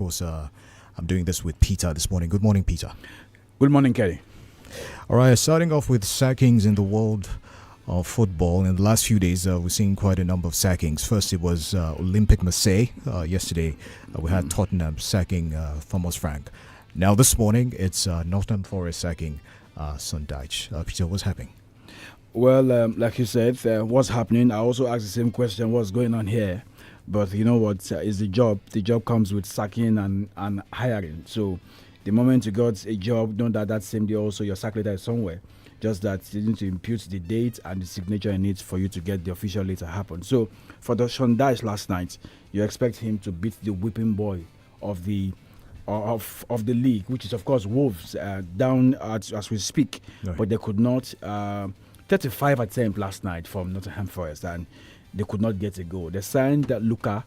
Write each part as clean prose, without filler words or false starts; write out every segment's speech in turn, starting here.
course, I'm doing this with Peter this morning. Good morning, Peter. Good morning, Kerry. All right, starting off with sackings in the world of football. In the last few days, we've seen quite a number of sackings. First, it was Olympique Marseille. Yesterday, we had Tottenham sacking Thomas Frank. Now, this morning, it's Nottingham Forest sacking Sondage. Peter, what's happening? Well, like you said, what's happening? I also asked the same question, what's going on here? But you know what is the job? The job comes with sacking and hiring. So the moment you got a job, know that same day also your sack letter is somewhere. Just that you need to impute the date and the signature in it for you to get the official letter happen. So for the Sondage last night, you expect him to beat the whipping boy of the league, which is of course Wolves, down as we speak. Right. But they could not. 35 attempts last night from Nottingham Forest, and they could not get a goal. They signed Luca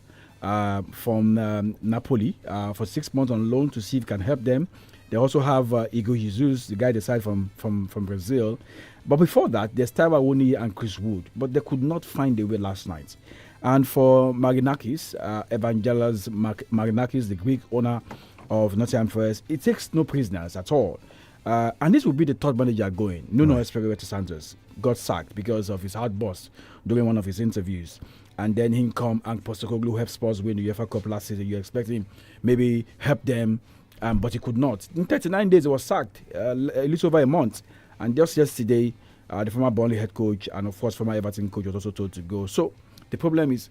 from Napoli for 6 months on loan to see if it can help them. They also have Igor Jesus, the guy they signed from Brazil. But before that, there's Taiwo Awoniyi and Chris Wood. But they could not find a way last night. And for Marinakis, Evangelos Marinakis, the Greek owner of Nottingham Forest, it takes no prisoners at all. And this will be the third manager going. Nuno Espirito Santos got sacked because of his outburst during one of his interviews. And then he come and Postecoglou helped Spurs win the UEFA Cup last season. You expect him maybe help them, but he could not. In 39 days, he was sacked, a little over a month. And just yesterday, the former Burnley head coach and, of course, former Everton coach was also told to go. So the problem is,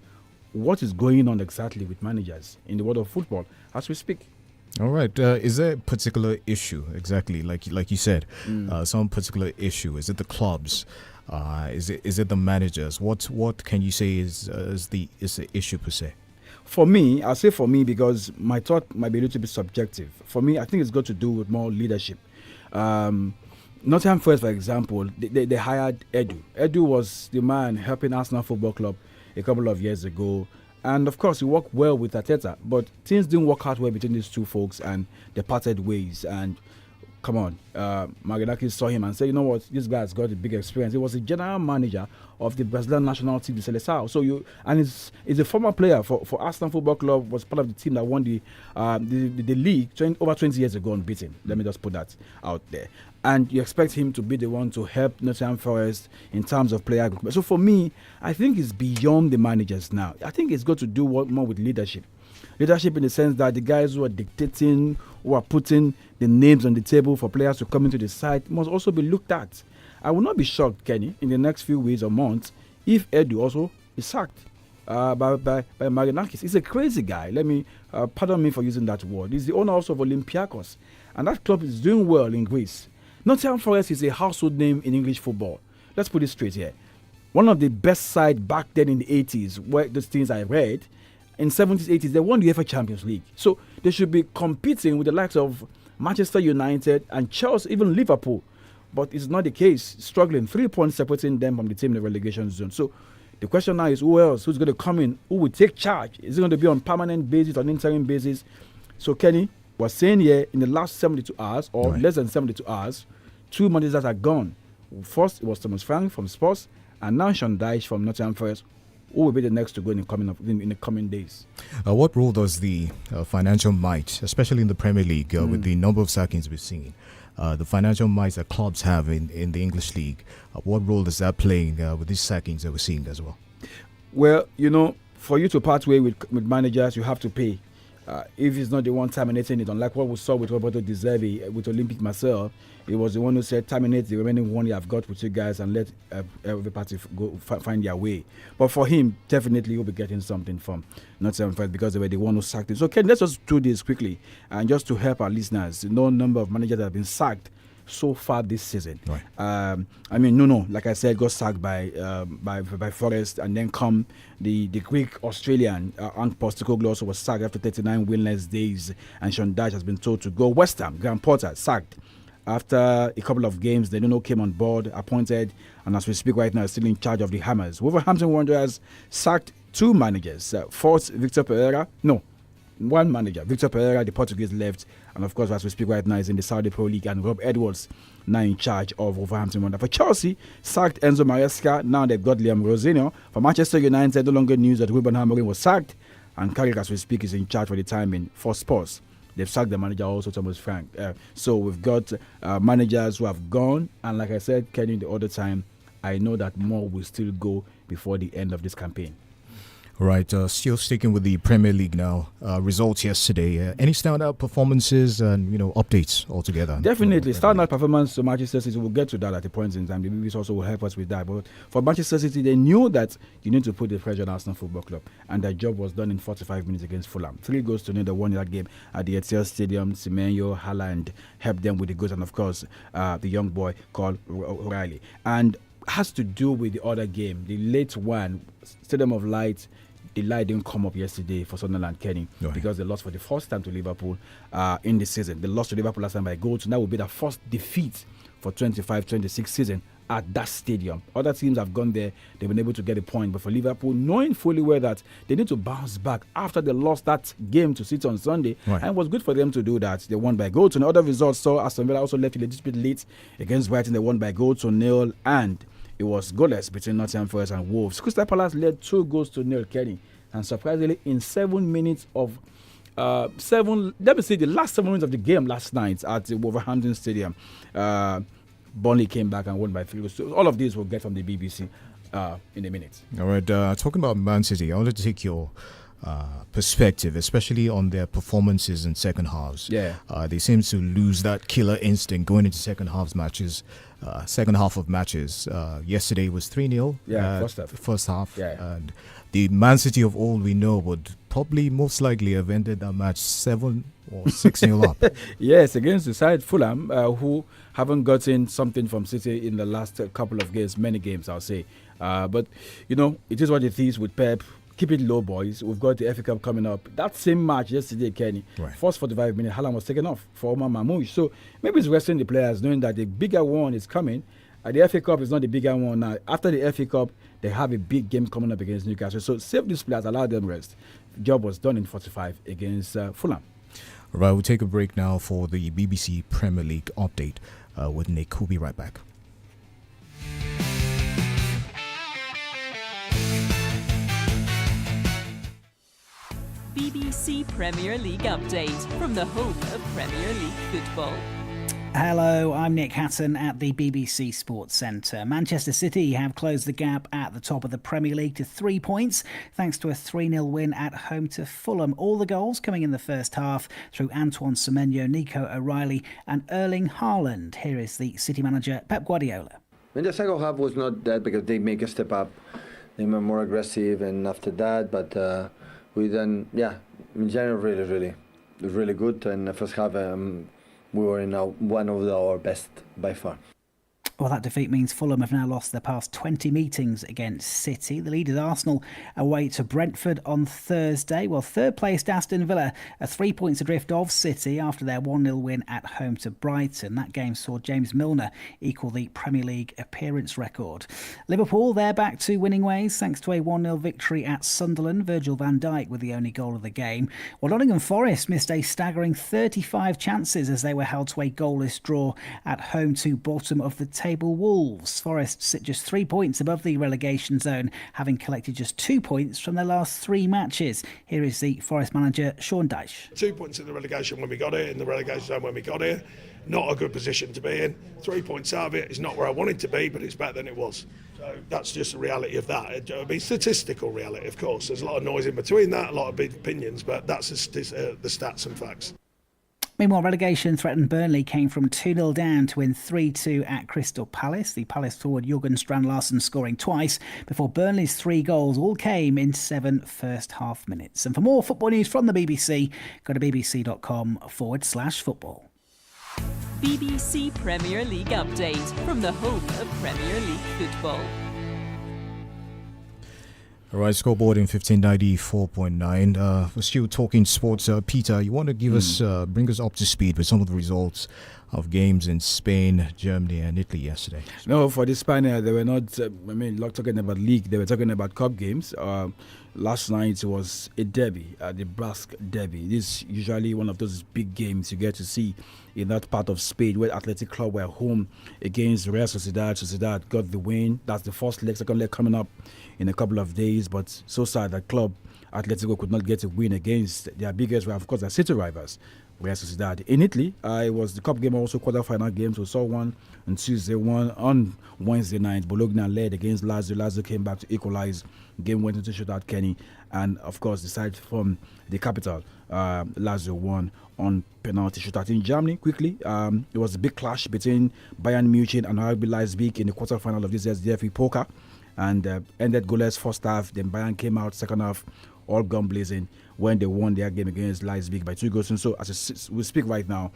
what is going on exactly with managers in the world of football as we speak? All right. Is there a particular issue, exactly, like you said, some particular issue? Is it the clubs? Is it the managers? What can you say is the issue per se? For me, I'll say for me because my thought might be a little bit subjective. For me, I think it's got to do with more leadership. Nottingham Forest, for example, they hired Edu. Edu was the man helping Arsenal Football Club a couple of years ago. And of course, he worked well with Arteta, but things didn't work out well between these two folks, and they parted ways. And come on, Marinakis saw him and said, "You know what? This guy's got a big experience." He was the general manager of the Brazilian national team, the Seleção. So he's a former player for Arsenal Football Club. Was part of the team that won the league over 20 years ago, unbeaten. Let me just put that out there. And you expect him to be the one to help Nottingham Forest in terms of player recruitment. So for me, I think it's beyond the managers now. I think it's got to do more with leadership. Leadership in the sense that the guys who are dictating, who are putting the names on the table for players to come into the side must also be looked at. I will not be shocked, Kenny, in the next few weeks or months if Edu also is sacked by Marinakis. He's a crazy guy. Let me, pardon me for using that word. He's the owner also of Olympiacos. And that club is doing well in Greece. Nottingham Forest is a household name in English football. Let's put it straight here. One of the best sides back then in the 80s, where those things I read, in 70s, 80s, they won the UEFA Champions League. So they should be competing with the likes of Manchester United and Chelsea, even Liverpool. But it's not the case. Struggling, 3 points separating them from the team in the relegation zone. So the question now is, who else? Who's going to come in? Who will take charge? Is it going to be on permanent basis, on interim basis? So Kenny was saying here, in the last 72 hours, or less than 72 hours, 2 managers are gone. First, it was Thomas Frank from Spurs, and now Sondage from Nottingham Forest. Who will be the next to go in the coming days? What role does the financial might, especially in the Premier League, with the number of sackings we've seen, the financial might that clubs have in the English League, what role does that play with these sackings that we're seeing as well? Well, you know, for you to part way with managers, you have to pay. If it's not the one terminating it, unlike what we saw with Roberto De Zerbi with Olympique Marseille, he was the one who said, terminate the remaining one I've got with you guys and let every party go find their way. But for him, definitely he'll be getting something from Nottingham Forest because they were the one who sacked him. So Ken, let's just do this quickly, and just to help our listeners, no number of managers that have been sacked so far this season. Right. I mean, Nuno, like I said, got sacked by Forest, and then come the Greek Australian Ant Postecoglou also was sacked after 39 winless days, and Sondage has been told to go. West Ham, Graham Potter sacked after a couple of games. Then Nuno came on board, appointed, and as we speak right now, is still in charge of the Hammers. Wolverhampton Wanderers sacked 2 managers. Fourth, Victor Pereira. No. One manager, Victor Pereira, the Portuguese, left, and of course, as we speak right now, is in the Saudi Pro League, and Rob Edwards now in charge of Wolverhampton Wanderers. For Chelsea, sacked Enzo Maresca. Now they've got Liam Rosinho. For Manchester United, no longer news that Ruben Amorim was sacked, and Carrick, as we speak, is in charge for the timing for Spurs. They've sacked the manager also, Thomas Frank. So we've got managers who have gone, and like I said, Kenny, the other time, I know that more will still go before the end of this campaign. Right, still sticking with the Premier League now. Results yesterday. Any standout performances and updates altogether? Definitely, standout performance to Manchester City. We'll get to that at a point in time. The BBC also will help us with that. But for Manchester City, they knew that you need to put the pressure on Arsenal Football Club, and that job was done in 45 minutes against Fulham. 3-0. They won that game at the 𝐶𝐻 Stadium. Semenyo, Haaland helped them with the goals, and of course, the young boy called O'Reilly. And has to do with the other game, the late one, Stadium of Light. The light didn't come up yesterday for Sunderland, Kenny, because they lost for the first time to Liverpool in the season. They lost to Liverpool last time by goal, so that will be their first defeat for 25-26 season at that stadium. Other teams have gone there, they've been able to get a point, but for Liverpool, knowing fully well that they need to bounce back after they lost that game to City on Sunday, and it was good for them to do that. They won by goal to nil. Other results saw Aston Villa also left a little bit late against Brighton. They won by goal to nil, and it was goalless between Nottingham Forest and Wolves. Crystal Palace led 2-0, Kenny. And surprisingly, in 7 minutes of let me say the last 7 minutes of the game last night at the Wolverhampton Stadium, Burnley came back and won by 3 goals. So all of these we'll get from the BBC in a minute. All right, talking about Man City, I wanted to take your perspective, especially on their performances in second halves. They seem to lose that killer instinct going into second half of matches. Yesterday was 3-0. First half. And the Man City of old we know would probably most likely have ended that match 7 or 6-0 up. Yes, against the side Fulham, who haven't gotten something from City in the last couple of games, many games, I'll say. But it is what it is with Pep. Keep it low, boys. We've got the FA Cup coming up. That same match yesterday, Kenny, first 45 minutes, Haaland was taken off for Omar Mamouche. So maybe it's resting the players, knowing that the bigger one is coming. The FA Cup is not the bigger one now. After the FA Cup, they have a big game coming up against Newcastle. So save these players, allow them rest. The job was done in 45 against Fulham. All right, we'll take a break now for the BBC Premier League update with Nick. We'll be right back. BBC Premier League update from the home of Premier League football. Hello, I'm Nick Hatton at the BBC Sports Centre. Manchester City have closed the gap at the top of the Premier League to 3 points thanks to a 3-0 win at home to Fulham. All the goals coming in the first half through Antoine Semenyo, Nico O'Reilly and Erling Haaland. Here is the City manager Pep Guardiola. In the second half was not that because they make a step up. They were more aggressive and after that, but we then, in general, really good. And the first half, we were in one of our best by far. Well, that defeat means Fulham have now lost their past 20 meetings against City. The leaders Arsenal away to Brentford on Thursday. Well, third-placed Aston Villa are 3 points adrift of City after their 1-0 win at home to Brighton. That game saw James Milner equal the Premier League appearance record. Liverpool, they're back to winning ways thanks to a 1-0 victory at Sunderland. Virgil van Dijk with the only goal of the game. Well, Nottingham Forest missed a staggering 35 chances as they were held to a goalless draw at home to bottom of the table Wolves. Forest sit just 3 points above the relegation zone, having collected just 2 points from their last 3 matches. Here is the Forest manager, Sean Dyche. 2 points in the relegation when we got here, in the relegation zone when we got here. Not a good position to be in. 3 points out of it is not where I wanted to be, but it's better than it was. So that's just the reality of that. I mean, statistical reality, of course. There's a lot of noise in between that, a lot of big opinions, but that's the stats and facts. Meanwhile, relegation threatened Burnley came from 2-0 down to win 3-2 at Crystal Palace. The Palace forward Jurgen Strand Larsen scoring twice before Burnley's 3 goals all came in 7 first-half minutes. And for more football news from the BBC, go to bbc.com/football. BBC Premier League update from the home of Premier League football. All right, Scoreboard in 1594.9. We're still talking sports. Peter, you want to give us, bring us up to speed with some of the results of games in Spain, Germany, and Italy yesterday? No, for the Spaniards, they were not, not talking about league, they were talking about cup games. Last night was a derby, the Basque derby. This is usually one of those big games you get to see in that part of Spain where Athletic Club were home against Real Sociedad. Sociedad got the win. That's the first leg, second leg coming up in a couple of days. But so sad that club Atletico could not get a win against their biggest, of course, their city rivals, Real Sociedad. In Italy, it was the cup game, also quarter-final games. We saw one on Tuesday, one on Wednesday night. Bologna led against Lazio. Lazio came back to equalize. Game went into shootout, Kenny. And, of course, the side from the capital, Lazio won on penalty shootout. In Germany, quickly, there was a big clash between Bayern Munich and RB Leipzig in the quarter-final of this year's DFB Pokal, and ended goalless first half. Then Bayern came out second half, all gun blazing, when they won their game against Leipzig by 2 goals. And so, as we speak right now,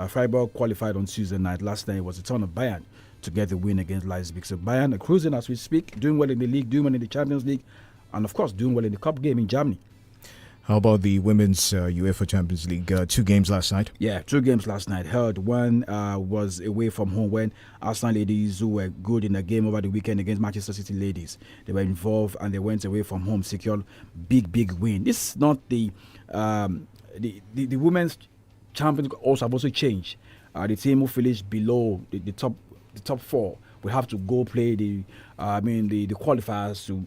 Freiburg qualified on Tuesday night. Last night it was the turn of Bayern to get the win against Leipzig. So Bayern are cruising as we speak, doing well in the league, doing well in the Champions League, and of course doing well in the cup game in Germany. How about the women's UEFA Champions League? 2 games last night. Yeah, 2 games last night. Held one was away from home when Arsenal ladies, who were good in the game over the weekend against Manchester City ladies, they were involved and they went away from home, secured big win. This is not the women's champions. Also have also changed. The team who finished below the top 4 will have to go play the qualifiers to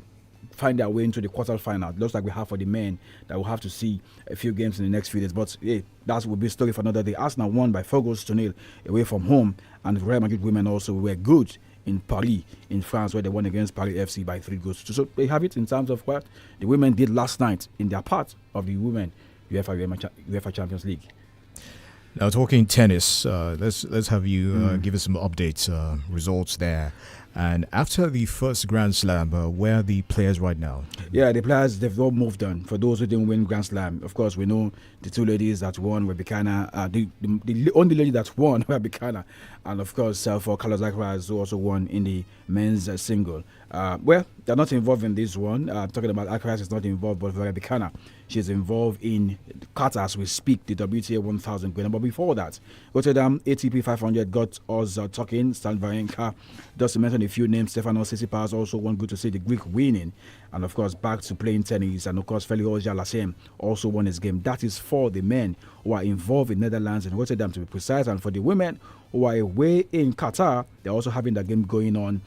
find their way into the quarterfinal. Looks like we have for the men that we'll have to see a few games in the next few days. But hey, that will be a story for another day. Arsenal won by 4 goals to 0 away from home, and Real Madrid women also were good in Paris, in France, where they won against Paris FC by 3 goals to 2. So they have it in terms of what the women did last night in their part of the women UEFA Champions League. Now, talking tennis, let's have you give us some updates, results there. And after the first Grand Slam, where are the players right now? Yeah, the players, they've all moved on. For those who didn't win Grand Slam, of course, we know the 2 ladies that won were Bikana, the only lady that won were Bikana, and of course, for Carlos Alcaraz, who also won in the men's single. Well, they're not involved in this one. Talking about Alcaraz is not involved, but for Bikana, she's involved in Qatar as we speak, the WTA 1000 Grand. But before that, Rotterdam ATP 500 got us talking. Stan Wawrinka, just to mention a few names, Stefanos Tsitsipas also won. Good to see the Greek winning. And of course, back to playing tennis. And of course, Felix Auger-Aliassime also won his game. That is for the men who are involved in Netherlands and Rotterdam, to be precise. And for the women who are away in Qatar, they're also having the game going on.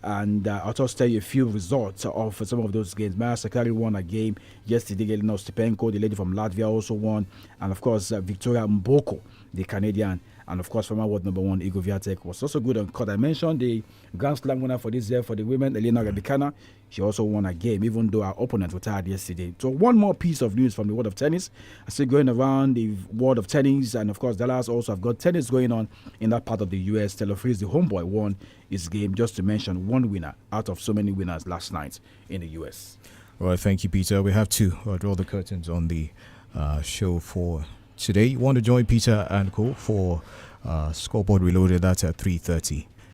And I'll just tell you a few results of some of those games. Maja Sakkari won a game yesterday. Elena Ostapenko, the lady from Latvia, also won. And of course, Victoria Mboko, the Canadian. And of course, former world number 1, Igor Swiatek, was also good on court. I mentioned the Grand Slam winner for this year for the women, Elena Rybakina. She also won a game, even though our opponent retired yesterday. So one more piece of news from the world of tennis. I still going around the world of tennis, and of course, Dallas also have got tennis going on in that part of the US. Taylor Fritz, the homeboy, won his game, just to mention one winner out of so many winners last night in the US. All right, thank you, Peter. We have to draw the curtains on the show for today. You want to join Peter and Co for Scoreboard Reloaded? That's at 3:30.